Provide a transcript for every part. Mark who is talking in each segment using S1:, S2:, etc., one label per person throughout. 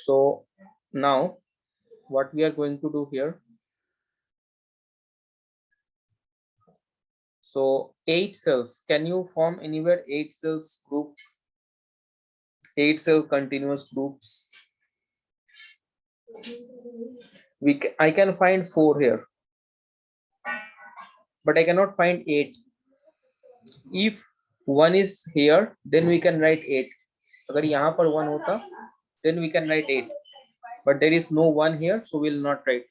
S1: So now what we are going to do here, so 8 cells, can you form anywhere 8 cells group, 8 cell continuous groups? I can find 4 here, but I cannot find 8. If 1 is here, then we can write 8. अगर यहाँ पर 1 होता, then we can write 8. But there is no 1 here, so we'll not write.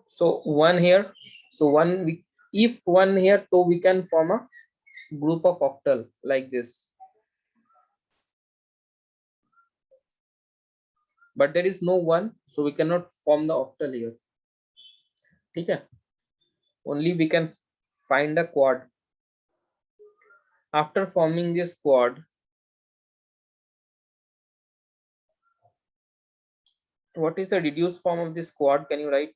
S1: So 1 here, so 1 we, if 1 here, so we can form a group of octal like this. But there is no 1, so we cannot form the octal here. Okay? Only we can find a quad. After forming this quad, what is the reduced form of this quad? Can you write?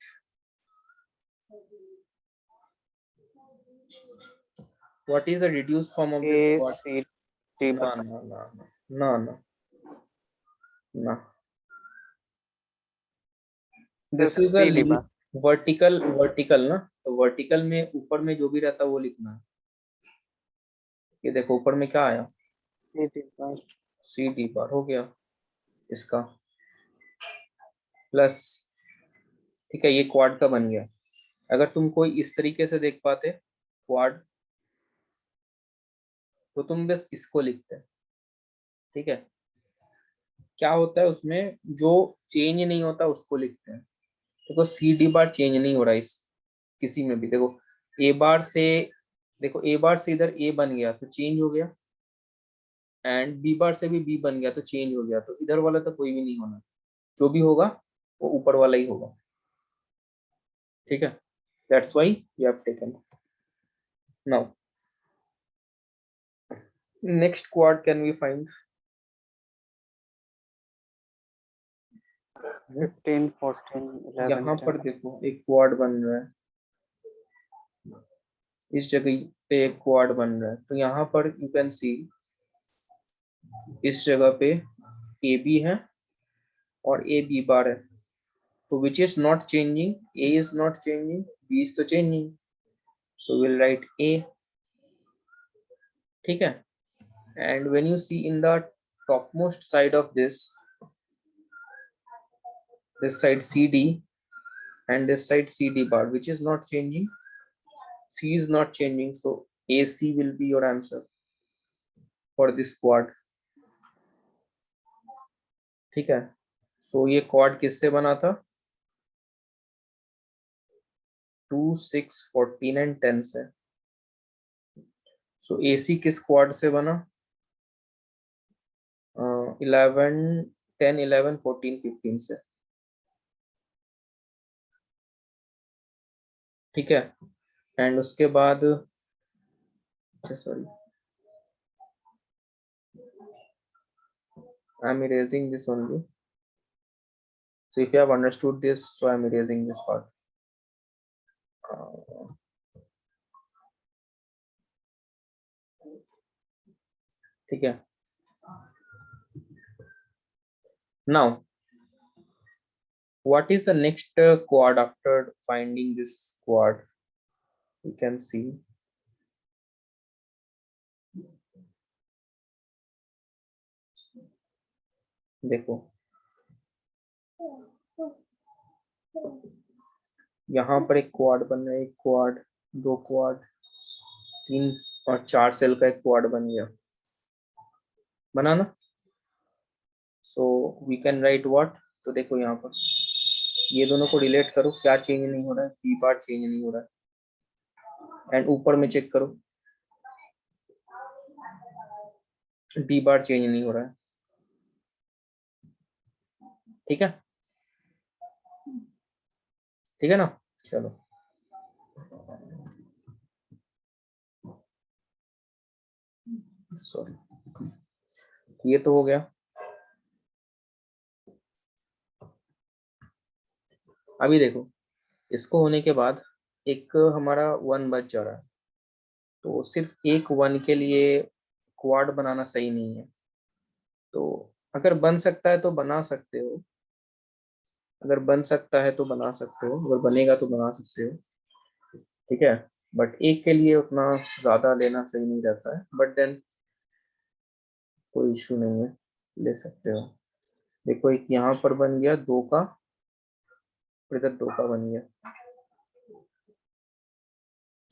S1: What is the reduced form of this quad? No. This is a vertical ना, तो vertical में ऊपर में जो भी रहता है वो लिखना है. ये देखो ऊपर में क्या आया, सी डी बार हो गया इसका प्लस. ठीक है, ये क्वाड का बन गया. अगर तुम कोई इस तरीके से देख पाते क्वाड, तो तुम बस इसको लिखते. ठीक है, क्या होता है उसमें जो चेंज नहीं होता उसको लिखते हैं. देखो सी डी बार चेंज नहीं हो रहा इस किसी में भी. देखो ए बार से, देखो ए बार से इधर ए बन गया तो चेंज हो गया, एंड बी बार से भी बी बन गया तो चेंज हो गया. तो इधर वाला तो कोई भी नहीं होना, जो भी होगा वो ऊपर वाला ही होगा. ठीक है, that's why we have taken. Now next quad can we find?
S2: 15, 14, 11.
S1: यहाँ पर देखो एक क्वाड बन रहा है, इस जगह पे एक क्वाड बन रहा है. तो यहाँ पर यू कैन सी इस जगह पे ए बी है और ए बी बार है. तो which is not changing, a is not changing, b is तो changing, so will write a. ठीक है, and when you see in the topmost side of this side CD and this side CD bar, which is not changing, C is not changing, so AC will be your answer for this quad. ठीक है, so ये quad किससे बना था? 2, 6, 14 and 10 से. so AC किस quad से बना? 11, 10, 11, 14, 15 से. ठीक है, एंड उसके बाद sorry, I am erasing this only. So if you have understood this, so I am erasing this part. ठीक है, now what is the next quad after finding this quad? You can see देखो यहाँ पर एक quad बन रहा है, एक क्वाड, 2 क्वाड, 3 और 4 सेल का एक क्वाड बन गया, बना ना. So we can write what. तो देखो यहाँ पर ये दोनों को रिलेट करो, क्या चेंज नहीं हो रहा है? बी बार चेंज नहीं हो रहा है, एंड ऊपर में चेक करो डी बार चेंज नहीं हो रहा है. ठीक है, ठीक है ना. चलो सॉरी, ये तो हो गया. अभी देखो, इसको होने के बाद एक हमारा 1 बच जा रहा है, तो सिर्फ एक 1 के लिए क्वाड बनाना सही नहीं है। तो अगर बन सकता है तो बना सकते हो, अगर बन सकता है तो बना सकते हो, अगर बनेगा तो बना सकते हो, ठीक है। बट एक के लिए उतना ज्यादा लेना सही नहीं रहता है, बट देन कोई इशू नहीं है, ले सकते हो। देखो एक यहाँ पर बन गया 2 का, और इधर 2 का बन गया।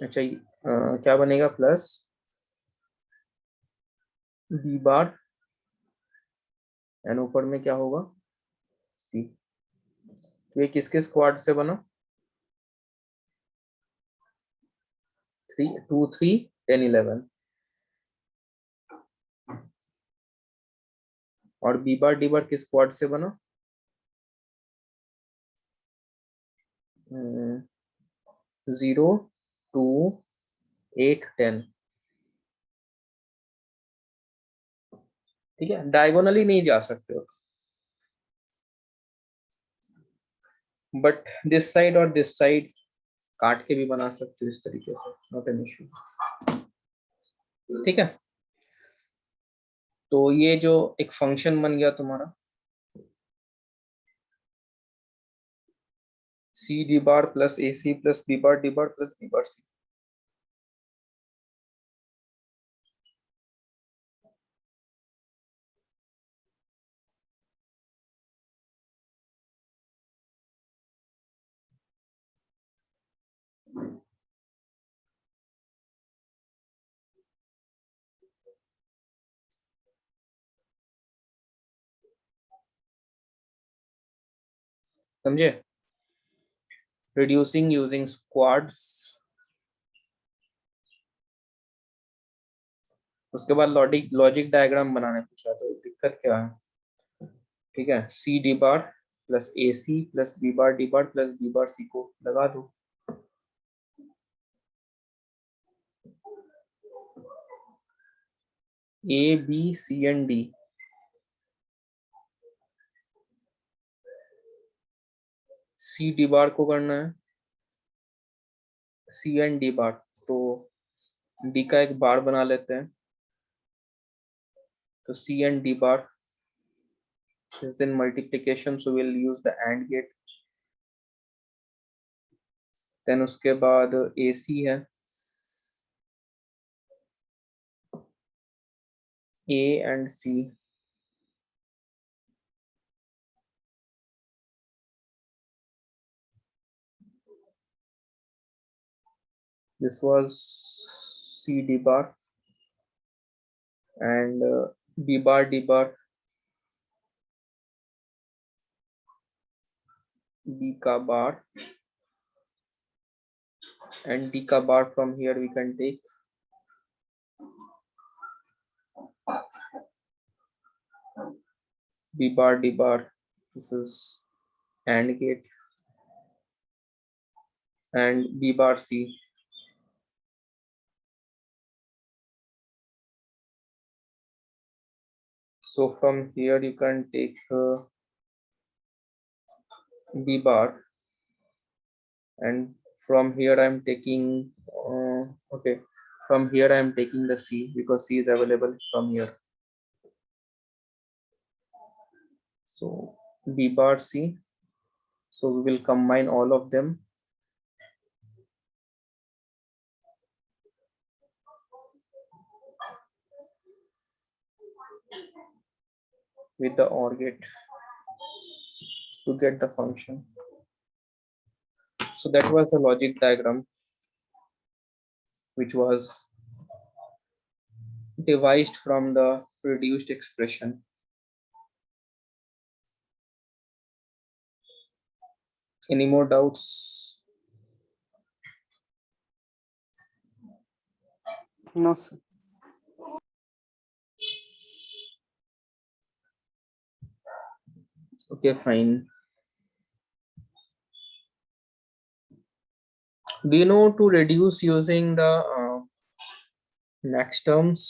S1: अच्छा क्या बनेगा, प्लस बी बार, एंड ऊपर में क्या होगा, सी। तो ये किसके स्क्वाड से बना, 3 2 3 10 11, और बी बार डी बार किस स्क्वाड से बना, 0 2 8 10, ठीक है। डायगोनली नहीं जा सकते हो, बट दिस साइड और दिस साइड काट के भी बना सकते हो इस तरीके से, नॉट एन इशू, ठीक है। तो ये जो एक फंक्शन बन गया तुम्हारा, C D bar plus A C plus B bar D bar plus B bar C. समझे, रिड्यूसिंग यूजिंग स्क्वाड्स। उसके बाद लॉजिक लॉजिक डायग्राम बनाने पूछा, तो दिक्कत क्या है, ठीक है। C D bar plus A C plus B bar D bar plus B bar C को लगा दो। A B C and D, C D bar को करना है सी एंड डी बार, तो डी का एक बार बना लेते हैं, तो C and D bar is in multiplication, so we'll use the AND gate। Then उसके बाद ए सी है, A and C, this was C D bar, and B bar D bar, B ka bar, and D ka bar. From here we can take B bar D bar, this is AND gate, and B bar C. So from here you can take B bar, and from here I am taking okay, from here I am taking the C because C is available from here. So B bar C, so we will combine all of them, with the OR gate to get the function. So that was the logic diagram which was devised from the reduced expression. Any more doubts?
S2: No, sir.
S1: Okay, fine. Do you know to reduce using the next terms?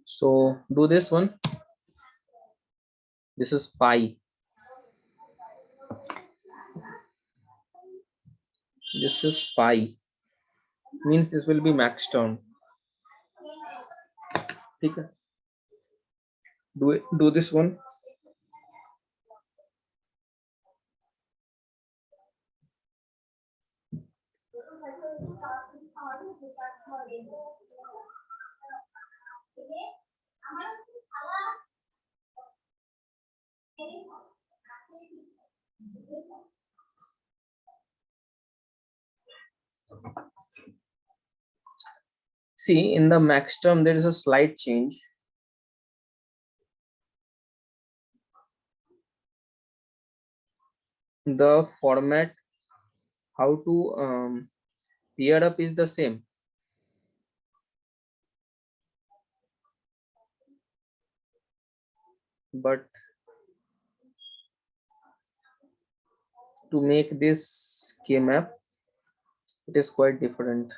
S1: So do this one. This is pi. This is pi. Means this will be max term. Okay. Do this one. See, in the max term, there is a slight change. The format, how to pair up is the same. But to make this K-map, it is quite different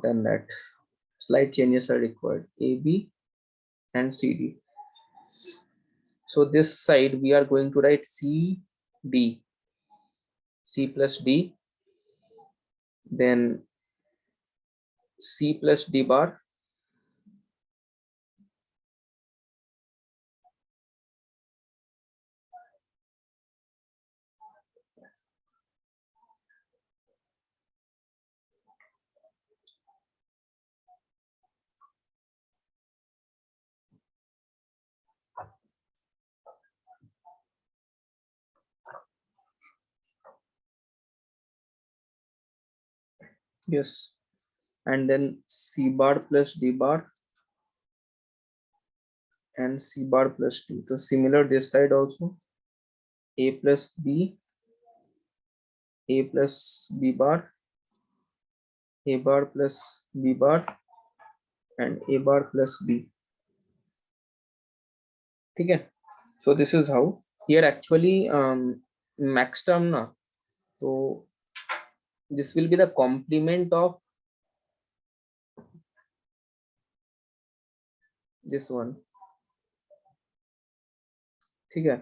S1: than that. Slight changes are required. AB and CD. So this side we are going to write CD, C plus D, then C plus D bar, yes, and then C bar plus D bar and C bar plus 2. So similar this side also, A plus B, A plus B bar, A bar plus B bar, and A bar plus B. Okay. So this is how here actually max term na. So this will be the complement of this one. Okay.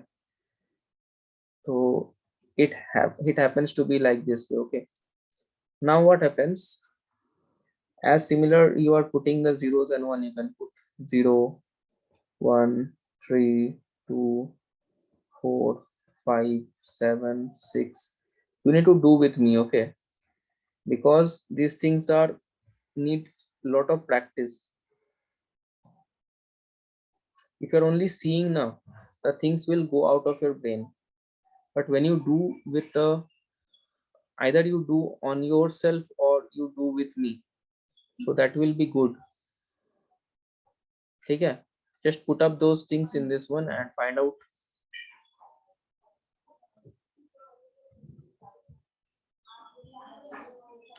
S1: So it happens to be like this way. Okay. Now what happens? As similar, you are putting the zeros and one. You can put 0, 1, 3, 2, 4, 5, 7, 6. You need to do with me, okay? Because these things are needs lot of practice. If you're only seeing now, the things will go out of your brain. But when you do with the either you do on yourself or you do with me, so that will be good. Okay, just put up those things in this one and find out.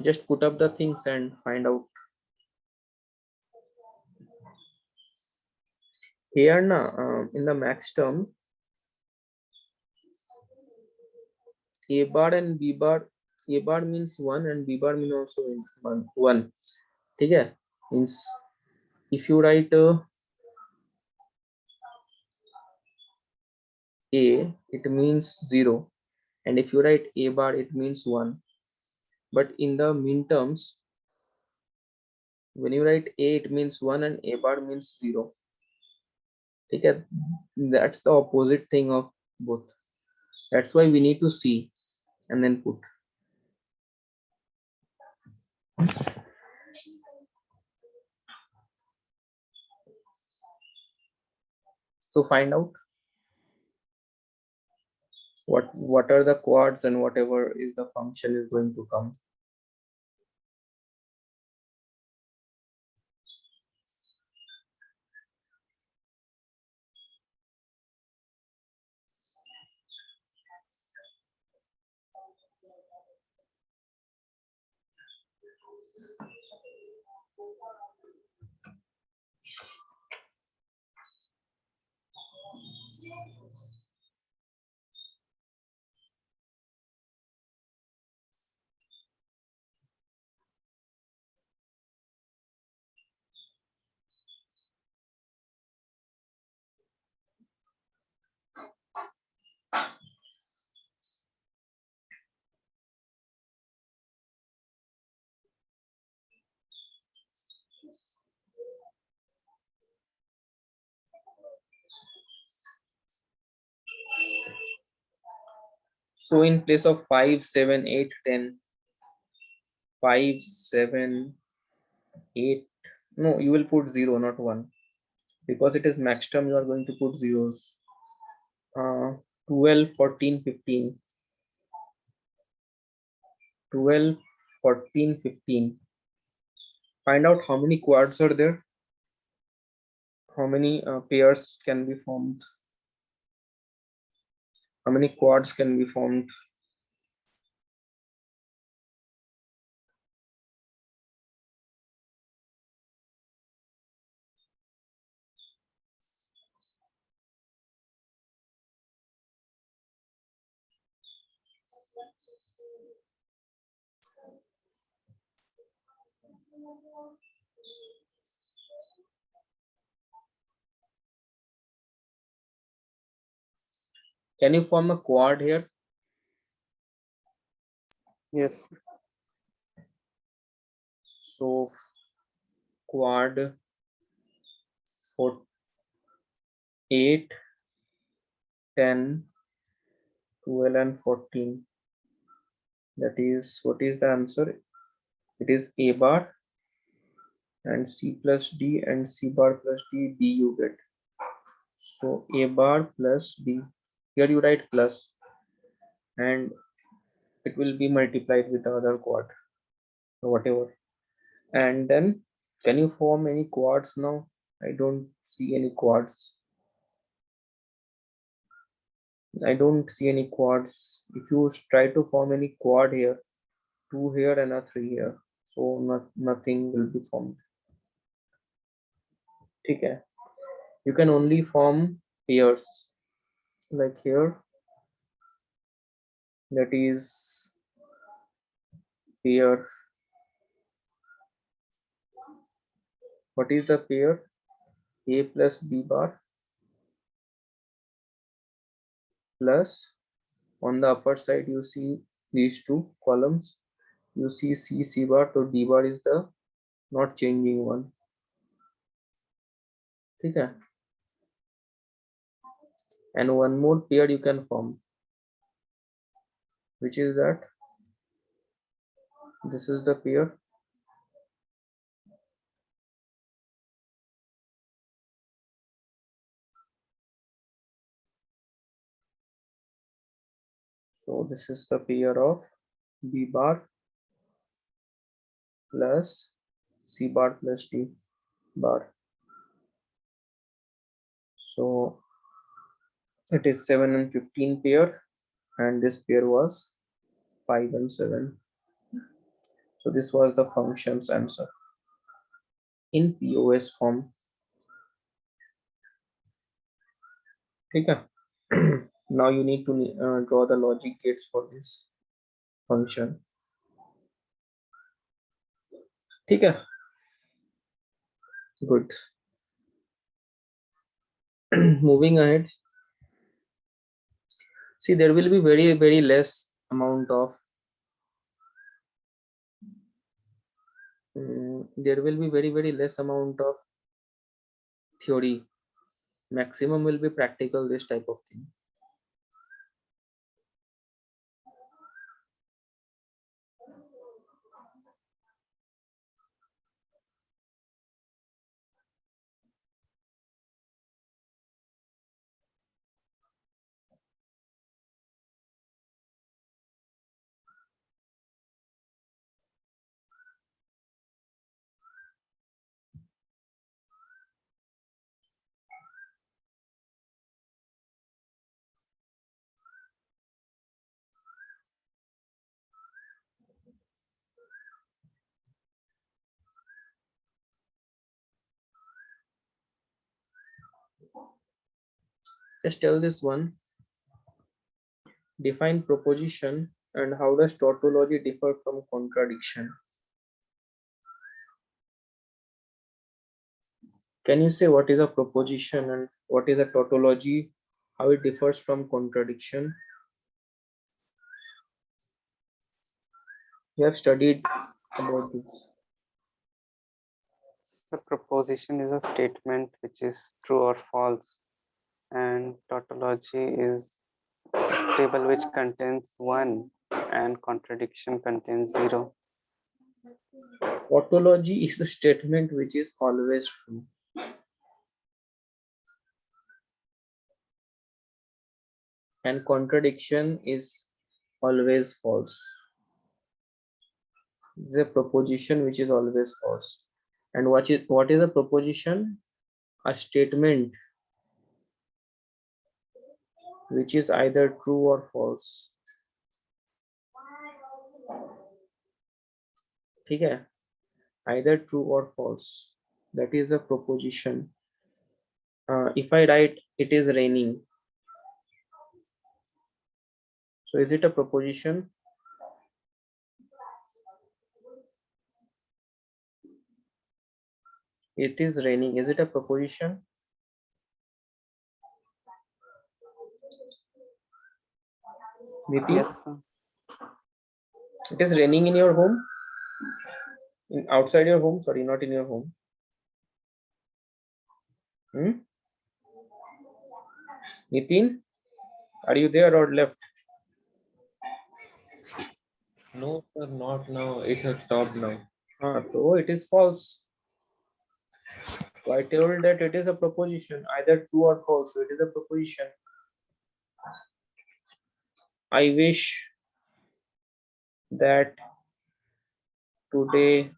S1: Just put up the things and find out. Here na in the max term, A bar and B bar, A bar means 1 and B bar means also 1. Okay, means if you write A, it means 0, and if you write A bar, it means 1. But in the min terms, when you write A, it means 1 and A bar means 0. Okay, that's the opposite thing of both. That's why we need to see and then put. So find out what are the quads and whatever is the function is going to come. So in place of 5, 7, 8, 10, 5, 7, 8, no, you will put 0, not 1. Because it is max term, you are going to put zeros. 12, 14, 15. 12, 14, 15. Find out how many quads are there. How many pairs can be formed. How many quads can be formed. Can you form a quad here?
S2: Yes.
S1: So quad for 8, 10, 12 and 14. That is, what is the answer? It is A bar and C plus D and C bar plus D, D you get. So A bar plus D. Here you write plus and it will be multiplied with the other quad or whatever. And then can you form any quads now? I don't see any quads. I don't see any quads. If you try to form any quad here, 2 here and a 3 here, so nothing will be formed. Okay. You can only form pairs like here. That is pair. What is the pair? A plus B bar plus on the upper side you see these two columns. You see C bar, so D bar is the not changing one. Okay. And one more pair you can form, which is that this is the pair. So this is the pair of B bar plus C bar plus D bar. So it is 7 and 15 pair, and this pair was 5 and 7. So this was the function's answer in POS form. Okay. Now you need to draw the logic gates for this function. Okay. Good. Moving ahead. See, there will be very less amount of there will be very less amount of theory. Maximum will be practical, this type of thing. Just tell this one. Define proposition and how does tautology differ from contradiction? Can you say what is a proposition and what is a tautology? How it differs from contradiction? You have studied about this.
S2: So proposition is a statement which is true or false, and tautology is a table which contains 1 and contradiction contains 0.
S1: Tautology is a statement which is always true. And contradiction is always false. It's a proposition which is always false. And what is a proposition? A statement which is either true or false. Okay, either true or false. That is a proposition. If I write it is raining, so is it a proposition? It is raining. Is it a proposition? Niti?
S2: Yes, sir.
S1: It is raining in your home? Outside your home? Sorry, not in your home. Nitin, are you there or left?
S3: No, sir, not now. It has stopped now.
S1: So it is false. So I told that it is a proposition, either true or false. So it is a proposition. I wish that today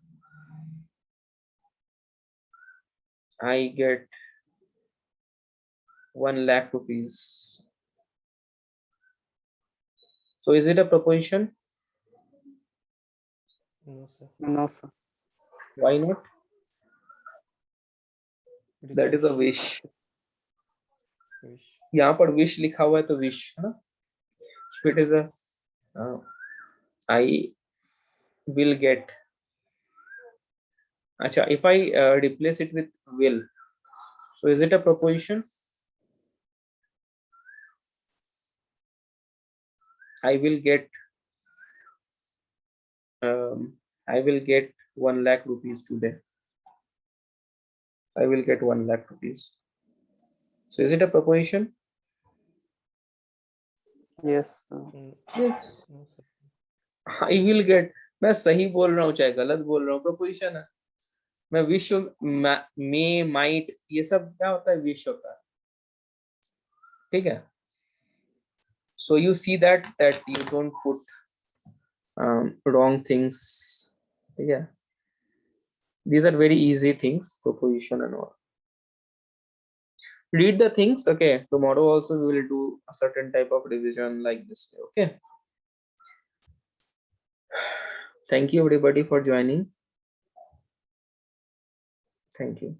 S1: I get 1 lakh rupees. So is it a proposition?
S3: No, sir.
S2: No, sir.
S1: Why not? That is a wish.
S3: Wish.
S1: यहाँ पर wish लिखा हुआ है तो wish है ना? It is a I will get. Acha, if I replace it with will, so is it a proposition? I will get 1 lakh rupees today. I will get 1 lakh rupees. So is it a proposition?
S2: Yes, sir.
S1: Yes.
S3: No, sir.
S1: I will get. मैं सही बोल रहा हूँ चाहे गलत बोल रहा हूँ, proposition है. मैं wish, may, might, ये सब क्या होता है? Wish होता है. ठीक है. So you see that you don't put wrong things. Yeah, these are very easy things, proposition and all. Read the things. Okay, tomorrow also we will do a certain type of revision like this. Okay, thank you everybody for joining. Thank you.